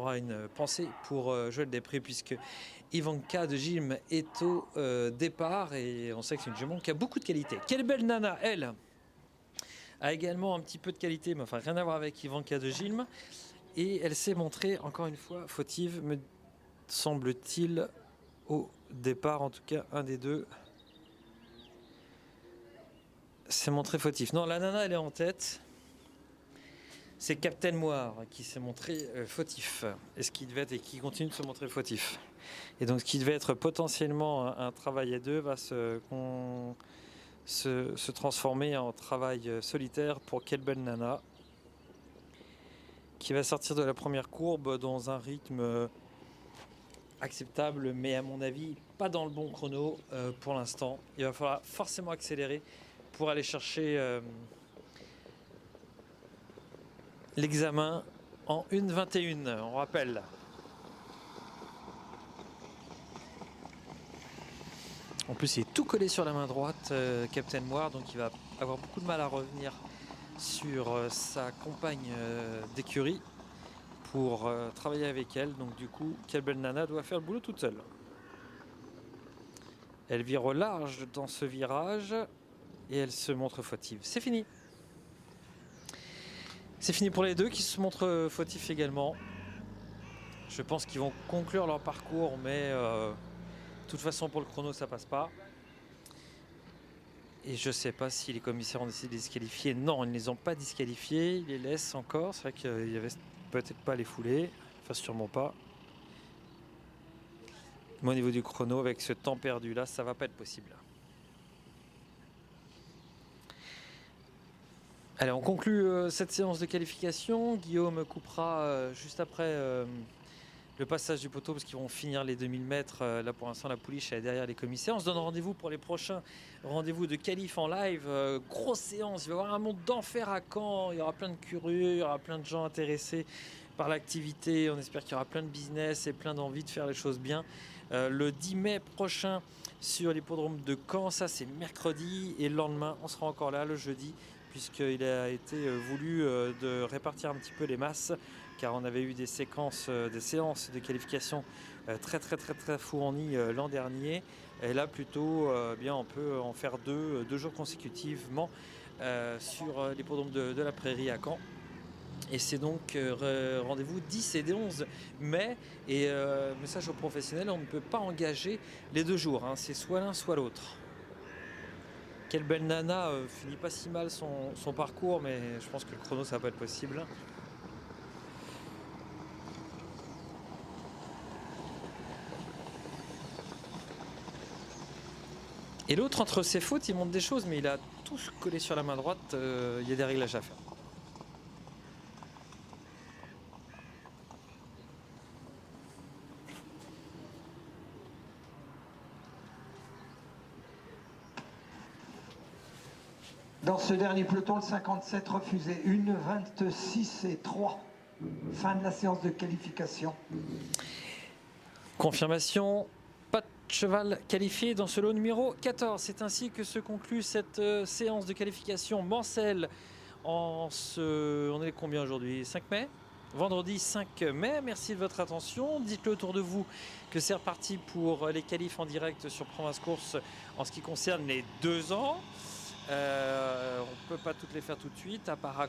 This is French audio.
aura une pensée pour Joël Després, puisque Ivanka de Gilm est au départ et on sait que c'est une jument qui a beaucoup de qualité. Quelle belle nana, elle a également un petit peu de qualité, mais enfin rien à voir avec Ivanka de Gilm. Et elle s'est montrée encore une fois fautive, me semble-t-il, au départ, en tout cas un des deux s'est montré fautif. Non, la nana elle est en tête. C'est Captain Moire qui s'est montré fautif, et ce qui devait être, et qui continue de se montrer fautif. Et donc ce qui devait être potentiellement un travail à deux va se transformer en travail solitaire pour Quelle belle nana, qui va sortir de la première courbe dans un rythme acceptable, mais à mon avis pas dans le bon chrono pour l'instant. Il va falloir forcément accélérer pour aller chercher l'examen en 1,21, on rappelle. En plus, il est tout collé sur la main droite, Captain Moire, donc il va avoir beaucoup de mal à revenir sur sa compagne d'écurie pour travailler avec elle. Donc du coup, Quelle belle nana doit faire le boulot toute seule. Elle vire au large dans ce virage et elle se montre fautive. C'est fini. C'est fini pour les deux qui se montrent fautifs également. Je pense qu'ils vont conclure leur parcours, mais de toute façon pour le chrono ça passe pas. Et je sais pas si les commissaires ont décidé de les disqualifier. Non, ils ne les ont pas disqualifiés, ils les laissent encore. C'est vrai qu'il y avait peut-être pas les foulées, enfin sûrement pas. Mais au niveau du chrono, avec ce temps perdu là, ça va pas être possible. Allez, on conclut cette séance de qualification. Guillaume coupera juste après le passage du poteau, parce qu'ils vont finir les 2000 mètres. Là pour l'instant la pouliche est derrière les commissaires. On se donne rendez-vous pour les prochains rendez-vous de qualif en live. Grosse séance, il va y avoir un monde d'enfer à Caen. Il y aura plein de curieux, il y aura plein de gens intéressés par l'activité. On espère qu'il y aura plein de business et plein d'envie de faire les choses bien. Le 10 mai prochain sur l'hippodrome de Caen, ça c'est mercredi, et le lendemain on sera encore là le jeudi, puisqu'il a été voulu de répartir un petit peu les masses, car on avait eu des séances de qualification très fournies l'an dernier. Et là plutôt, bien on peut en faire deux jours consécutivement sur l'hippodrome de la Prairie à Caen. Et c'est donc rendez-vous 10 et 11 mai. Et message aux professionnels, on ne peut pas engager les 2 jours, hein. C'est soit l'un soit l'autre. Quelle belle nana finit pas si mal son parcours, mais je pense que le chrono ça va pas être possible. Et l'autre, entre ses fautes, il montre des choses, mais il a tout collé sur la main droite. Il y a des réglages à faire. Dans ce dernier peloton, le 57 refusé 1, 26 et 3. Fin de la séance de qualification. Confirmation, pas de cheval qualifié dans ce lot numéro 14. C'est ainsi que se conclut cette séance de qualification Mancel. On est combien aujourd'hui? 5 mai? Vendredi 5 mai, merci de votre attention. Dites-le autour de vous que c'est reparti pour les qualifs en direct sur Province Course en ce qui concerne les 2 ans. On ne peut pas toutes les faire tout de suite, à part